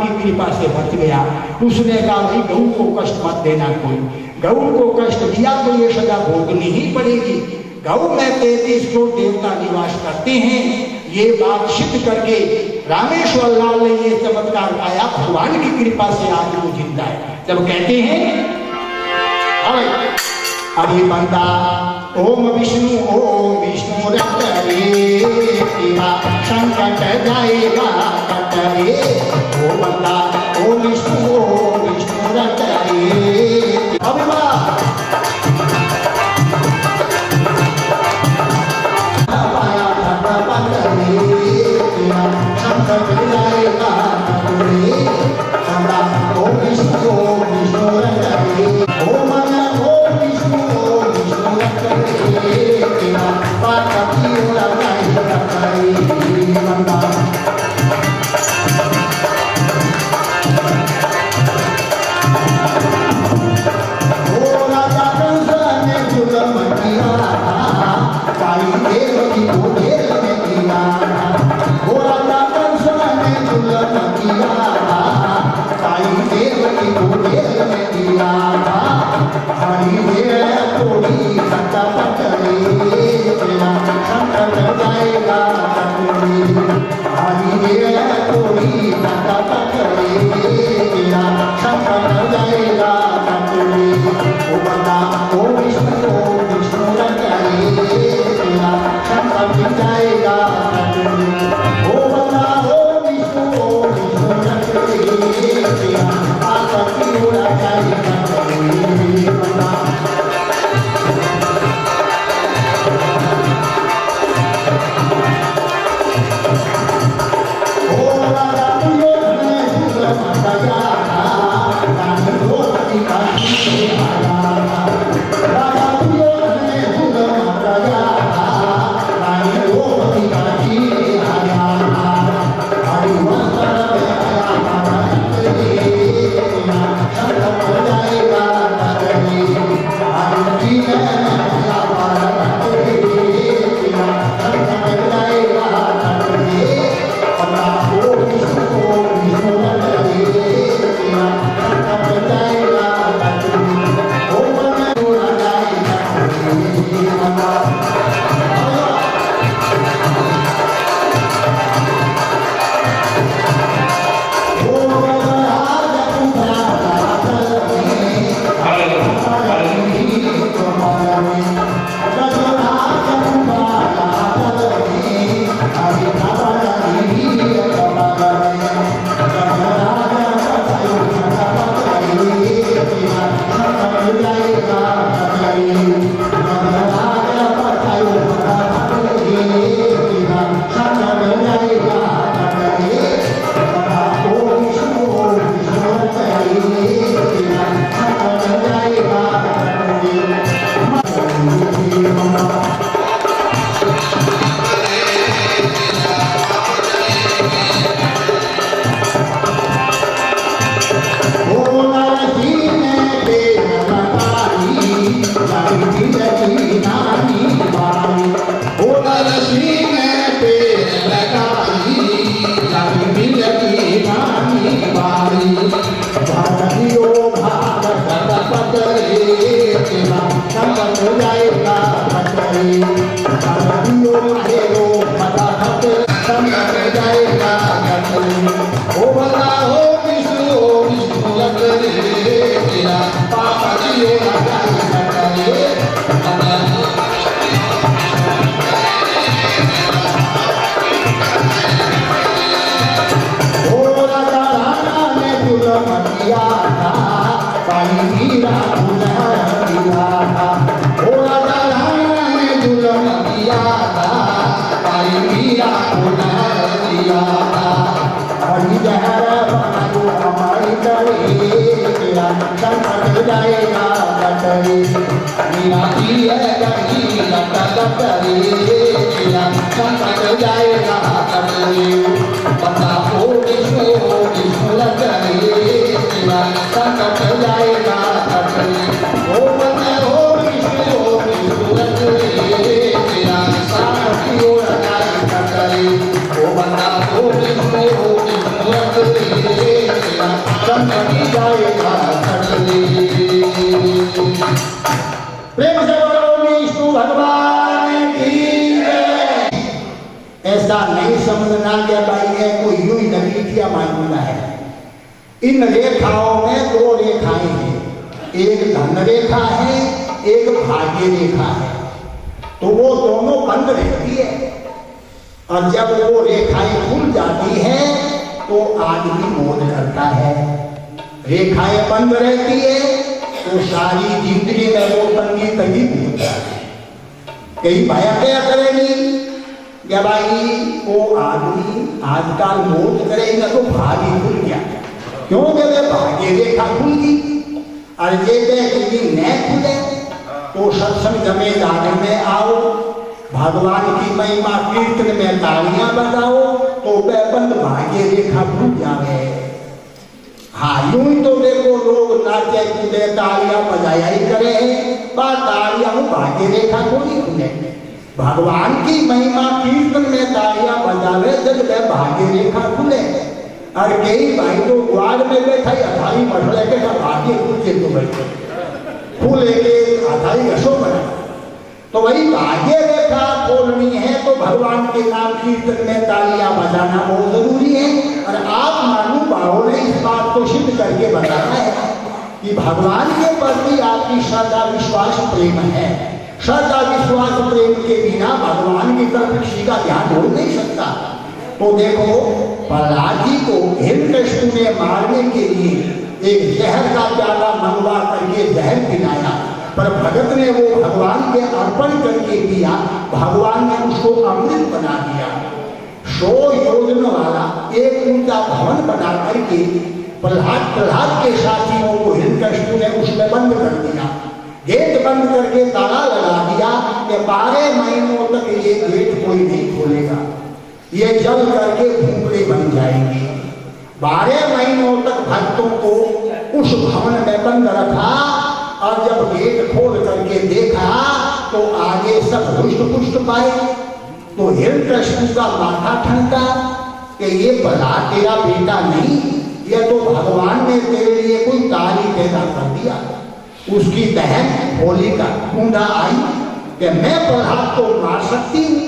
की कृपा से बच गया। उसने कहा भाई गऊ को कष्ट मत देना, कोई गऊ को कष्ट दिया तो ये सजा भोगनी ही पड़ेगी। गऊ में 33 करोड़ देवता निवास करते हैं, ये बात सिद्ध करके रामेश्वर लाल ने ये चमत्कार पाया। भगवान की कृपा से आज वो जिंदा है। जब कहते हैं अभी बनता ओम विष्णु रटरे तेरा संकट जाएगा कटरे, ओ बनता ओम विष्णु रटरे। Oh, नहीं जाएगा छटनी। प्रेम से बोलो विष्णु भगवान की जय। ऐसा नहीं समझना कि भाई ये कोई यूं ही नगीठिया मानना है। इन रेखाओं में दो रेखाएं हैं, एक धन रेखा है, एक भाग्य रेखा है। तो वो दोनों बंद रहती है और जब वो रेखाएं खुल जाती है तो आदमी मोद करता है। रेखाएं बंद रहती है तो सारी जिंदगी में वो तंगी तंगी भूलता है। कई भाया क्या करेगी क्या भाई वो आदमी आजकल मोद करेगा तो भाग्य खुल गया, क्योंकि वे भाग्य रेखा खुल गई। और ये न खुले तो सत्संग मैदान में आओ, भगवान की महिमा कीर्तन में तालियां बजाओ तो वह बंद भाग्य रेखा खुल जाए। हाँ यूं ही तो देखो लोग नाचे कूदे तालियां बजाया ही करे, तालियां भाग्य रेखा को नहीं खुले। भगवान की महिमा कीर्तन में तालियां बजावे जब वह भाग्य रेखा खुले। और कई भाई तो ग्वाड़ में बैठा ही अथाई मठले के भाग्य खुलते तो बैठे फूले के अथाई घसो बना। तो वही भाग्य रेखा खोलनी है तो भगवान के नाम कीर्तन में तालियां बजाना बहुत जरूरी है। और आप महानुभावों ने इस बात को सिद्ध करके बताया है कि भगवान के प्रति आपकी श्रद्धा विश्वास प्रेम है। श्रद्धा विश्वास प्रेम के बिना भगवान की तरफ किसी का ध्यान हो नहीं सकता। तो देखो प्रहलाद जी को हिरण्यकशिपु ने मारने के लिए एक जहर का प्याला मंगवा करके जहर पिलाया, पर भगत ने वो भगवान के अर्पण करके दिया, भगवान ने उसको अमृत बना दिया। 100 योजना वाला एक ऊंचा भवन बना करके प्रहलाद के साथियों को हिरण्यकशिपु ने उसमें बंद कर दिया। गेट बंद करके ताला लगा दिया कि 12 महीनों तक ये गेट कोई नहीं खोलेगा, ये जल करके भूखड़े बन जाएंगे। 12 महीनों तक भक्तों को उस भवन में बंद रखा और जब गेट खोल करके देखा तो आगे सब रुष्ट पुष्ट पाए। तो हिरण्यकशिपु का माथा ठनका कि ये प्रहलाद तेरा बेटा नहीं, ये तो भगवान ने तेरे लिए कोई तारी पैदा कर दिया। उसकी बहन होलिका ढूंढा आई कि मैं प्रहलाद को मार सकती हूँ,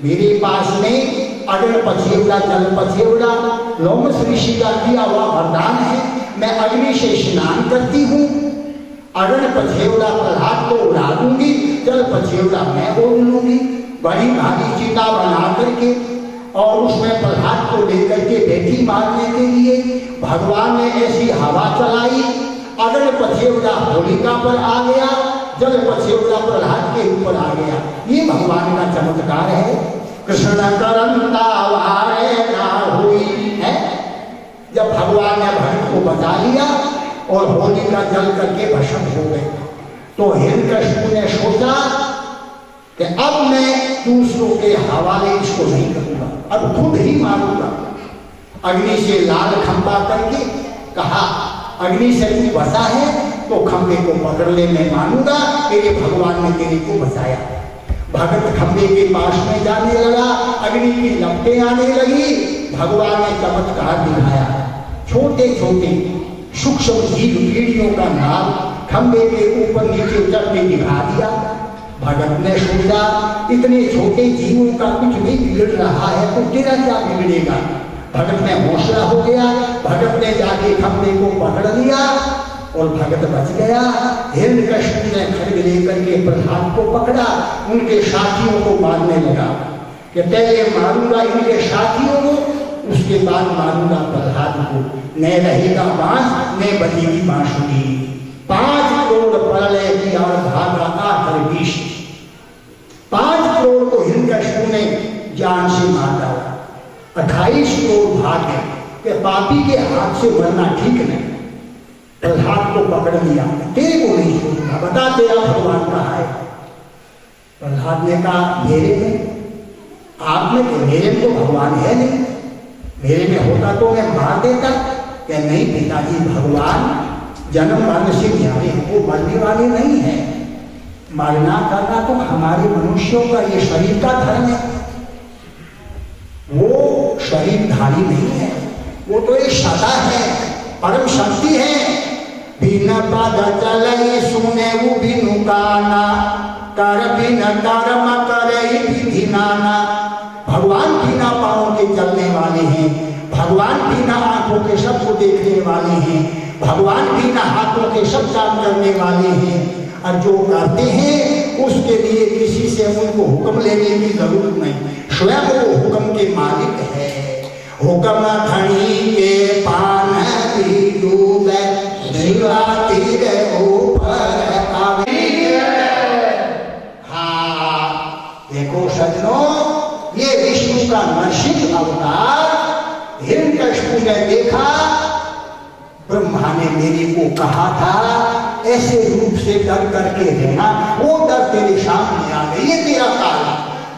मेरे पास में अग्नि पछेवड़ा जल पछेवड़ा लोमस ऋषि का दिया हुआ वरदान है। मैं अग्नि से स्नान करती हूँ, अग्नि पछेवड़ा प्रहलाद को उड़ा दूंगी, जल पछेवड़ा मैं ओढ़ लूंगी। बड़ी भारी चिता बना करके और उसमें प्रहलाद को लेकर के बैठी मारने के लिए भगवान ने ऐसी हवा चलाई, अग्नि पछेवड़ा होलिका पर आ गया, जल पछेवड़ा प्रहलाद के ऊपर आ गया। ये भगवान का चमत्कार है। कृष्ण करंता वारे ना हुई है। जब भगवान ने भक्त को बचा लिया और होलिका जल करके भस्म हो गए तो हिरण्यकशिपु ने सोचा कि अब मैं दूसरों के हवाले इसको नहीं करूंगा, अब खुद ही मारूंगा। अग्नि से लाल खंबा करके कहा अग्नि से तू बचा है तो खंबे को पकड़ ले, मैं मानूंगा कि ये भगवान ने तेरे को बचाया। भगत खंबे के पास में जाने लगा, अग्नि की लपटें आने लगी। भगवान ने चमत्कार दिखाया, छोटे छोटे सूक्ष्म जीव कीड़ियों का नाम खंबे के ऊपर नीचे उतरते दिखा दिया। भगत ने सोचा इतने छोटे जीवों का कुछ नहीं बिगड़ रहा है तो तेरा क्या बिगड़ेगा। भगत में हौसला हो गया, भगत ने जाके खंबे को पकड़ लिया और भगत बच गया। हिरण्यकशिपु ने खड्ग लेकर के प्रहलाद को पकड़ा, उनके साथियों को मारने लगा कि पहले मारूंगा इनके साथियों को, उसके बाद मारूंगा प्रहलाद को। न रहेगा बांस न बजेगी बांसुरी। 5 करोड़ प्रलय की और भागा आकर विष। 5 करोड़ को हिरण्यकशिपु ने जान से मार डाला। 28 करोड़ भागे कि पापी के हाथ से मरना ठीक नहीं। प्रहलाद को पकड़ लिया, तेरे को नहीं छोड़ूंगा, बता तेरा भगवान कहाँ है। प्रहलाद ने कहा मेरे में, आप में तो मेरे में तो भगवान है नहीं, मेरे में होता तो मैं मार देता। क्या नहीं पिताजी, भगवान जन्म मरण से न्यारे हैं, वो मरने वाले नहीं है। मरना करना तो हमारे मनुष्यों का ये शरीर का धर्म है, वो शरीरधारी नहीं है, वो तो एक सदा है परम शक्ति है। बिन पद चलई सुने बिनु काना, कर बिन कर्म करई विधि नाना। भगवान बिना पाँव के चलने वाले हैं, भगवान बिना आंखों के सबको देखने वाले हैं, भगवान बिना हाथों के सब काम करने वाले हैं। और जो करते हैं उसके लिए किसी से उनको हुक्म लेने की जरूरत नहीं, स्वयं वो हुक्म के मालिक है। हुक्म धनी के पान भी डूबे, शिवा तीर ऊपर आवे। हाँ देखो सजनों, ये विष्णु का नरसिंह अवतार हिरण्यकशिपु ने देखा। ब्रह्मा ने मेरे को कहा था ऐसे रूप से डर करके रहना, वो डर तेरे सामने आ गई, ये तेरा काल।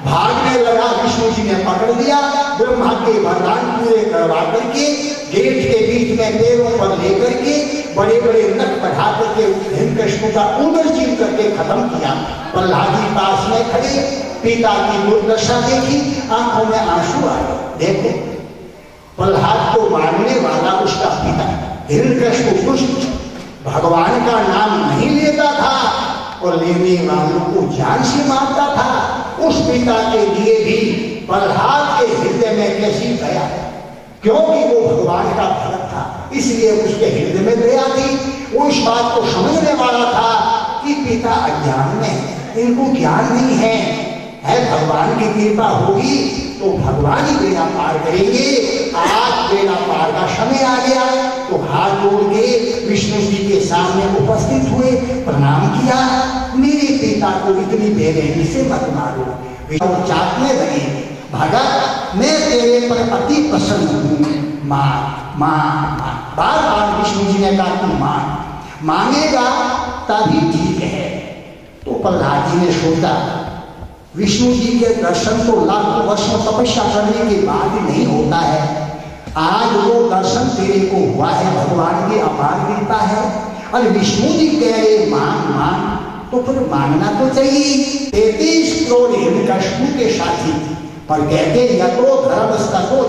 भागने लगा, विष्णु जी ने पकड़ लिया, ब्रह्मा के वरदान पूरे करवा करके गेट के बीच में पैरों पर लेकर के बड़े बड़े नख बढ़ा करके हिरण्यकशिपु का उदरचीर करके खत्म किया। प्रहलाद जी पास में खड़े, पिता की दुर्दशा देखी, आंखों में आंसू आए। देखो प्रहलाद को मारने वाला उसका पिता हिरण्यकशिपु दुष्ट भगवान का नाम नहीं लेता था और लेने वालों को जान से मारता था। उस पिता के लिए भी प्रहलाद के हृदय में कैसी दया, क्योंकि वो भगवान का भक्त था, इसलिए उसके हृदय में दया थी। वो इस बात को समझने वाला था कि पिता अज्ञान में, इनको ज्ञान नहीं है, भगवान की कृपा होगी तो भगवान ही बेड़ा पार करेंगे। आज बेड़ा पार का समय आ गया तो हाथ जोड़ के विष्णु जी के सामने उपस्थित हुए, प्रणाम किया। मेरे पिता को इतनी बेरहमी से मत मारो। विष्णु चाटने लगे, भगत मैं तेरे पर अति प्रसन्न हूँ, माँ माँ माँ। बार बार विष्णु जी ने कहा तू मांगेगा तभी ठीक है। तो प्रहलाद जी ने सोचा विष्णु जी के दर्शन तो लाखों वर्ष में तपस्या करने के बाद ही नहीं होता है, आज वो दर्शन तेरे को हुआ है, भगवान की अपार कृपा है। और विष्णु जी कह रहे मांग तो फिर मांगना तो चाहिए। 33 करोड़ हिरण्यकशिपु के साथी पर कहते यतो धर्म स्ततो,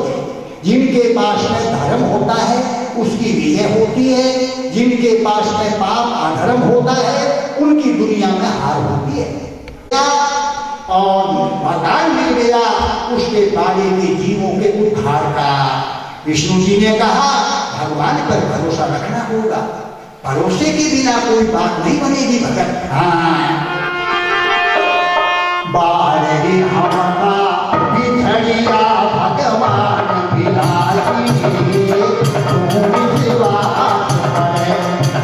जिनके पास में धर्म होता है उसकी विजय होती है, जिनके पास में पाप अधर्म होता है उनकी दुनिया में हार होती है। और वरदान मिल गया उसके बारे के जीवों के उद्धार का। विष्णु जी ने कहा भगवान पर भरोसा रखना होगा, भरोसे के बिना कोई बात नहीं बनेगी भगत। हाँ बारे हमका बिछड़िया भगवान बिलासी,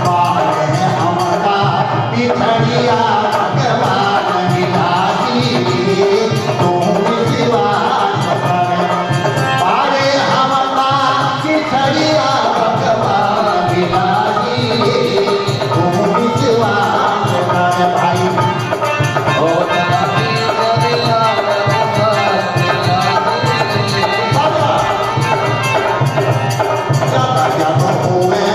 बारे हमका बिछड़िया भगवान बिलासी, तुम विश्वास कर। बारे हमका बिछड़िया भगवान बिलासी, तुम विश्वास कर। भाई जब जब होवे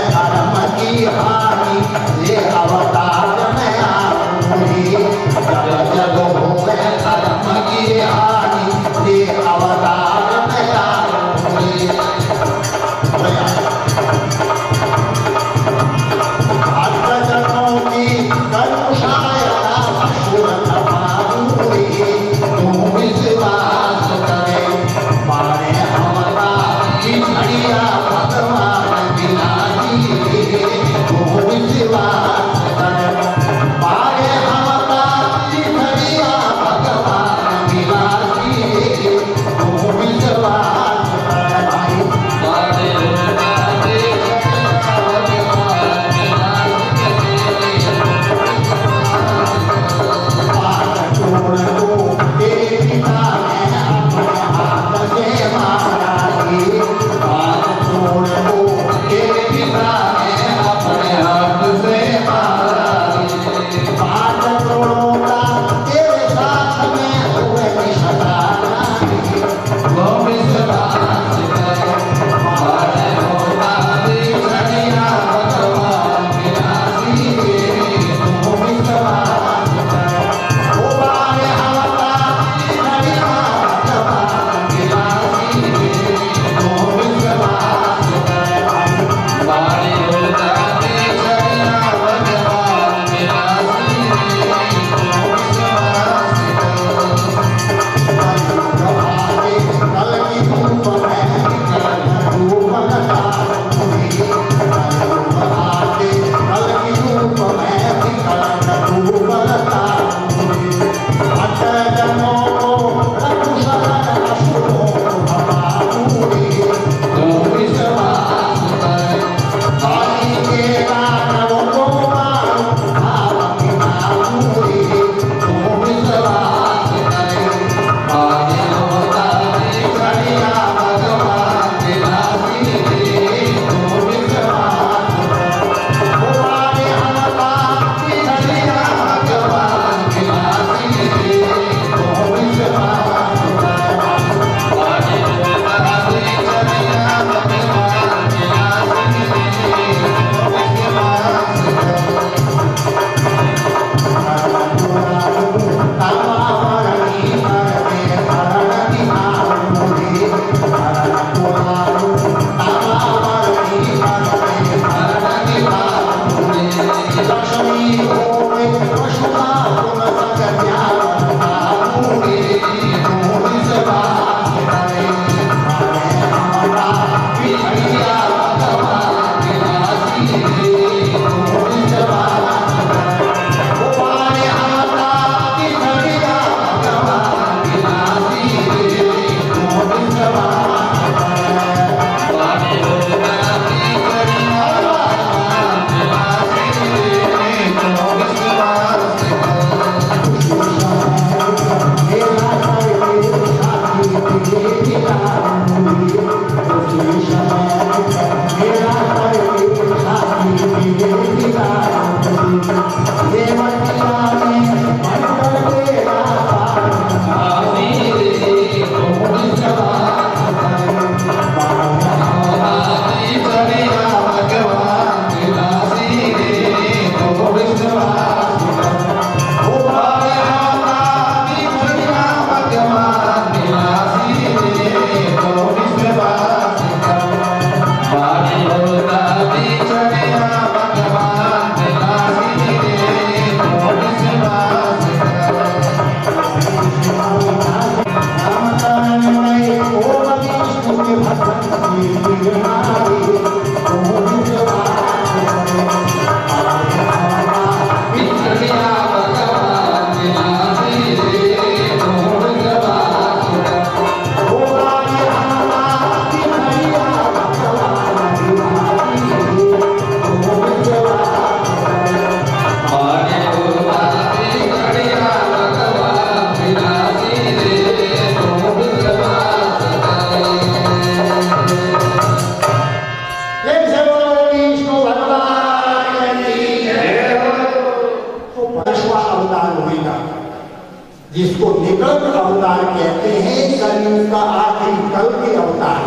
युगल अवतार कहते हैं, कलयुग का आखिरी कल के अवतार।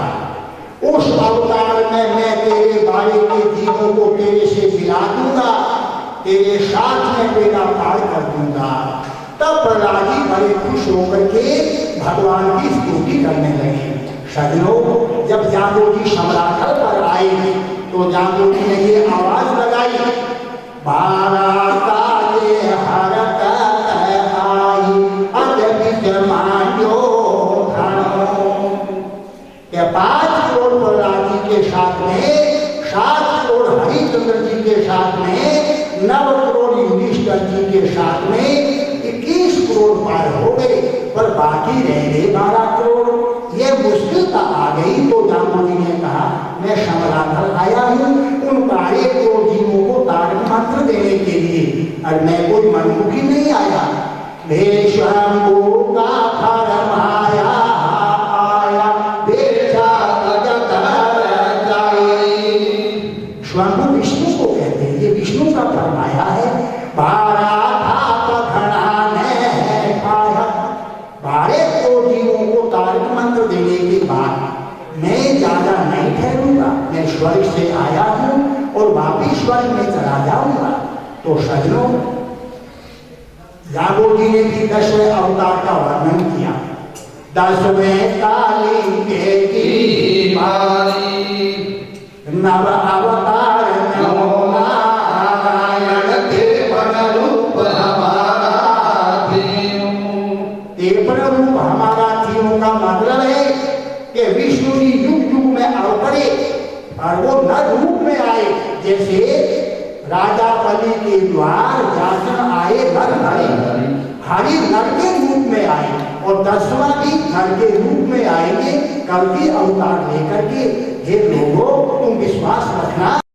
उस अवतार में मैं तेरे बारे के जीवों को तेरे से मिला दूंगा, तेरे साथ में तेरा पार कर दूंगा। तब प्रहलाद जी बड़े खुश होकर के भगवान की स्तुति करने लगे। सजनों, जब जाम्बोजी सम्राटल पर आए तो जाम्बोजी ने ये आवाज लगाई, भारताले हरत आई अजबित मांजो धनो। के 5 करोड़ प्रहलाद जी के साथ में 7 करोड़ हरिश्चंद्र जी के साथ में 9 करोड़ युधिष्ठिर जी के साथ में 21 करोड़ पार हो गए, पर बाकी रह गए 12 करोड़। ये मुश्किल आ गई तो जाम्बोजी ने कहा, मैं सम्राटल आया हूँ उन 12 करोड़ जीवों को तारक मंत्र देने के लिए, और मैं कोई मनमुखी नहीं आया। शंभु का फरमाया आया बेचा जगत जाए। शंभु विष्णु को कहते हैं, ये विष्णु का फरमाया है। 12 करोड़ जीवों को तारक मंत्र देने के बाद मैं ज्यादा नहीं ठहरूंगा, मैं स्वर्ग से आया हूं और वापिस स्वर्ग में चला जाऊंगा। तो सजनों, जाम्बोजी ने भी 10वें अवतार का वर्णन किया। 10वें काली के नव अवतार नमो नारायण तिरपन रूप हमारा थीम का मतलब है कि विष्णु जी युग युग में अवतरे और वो नर रूप में आए। जैसे राजा बलि के द्वार जासन आए नर हरि नर के रूप में आए, और 10वां भी नर के रूप में आएंगे कल की अवतार लेकर के। हे लोगों, तुम विश्वास रखना।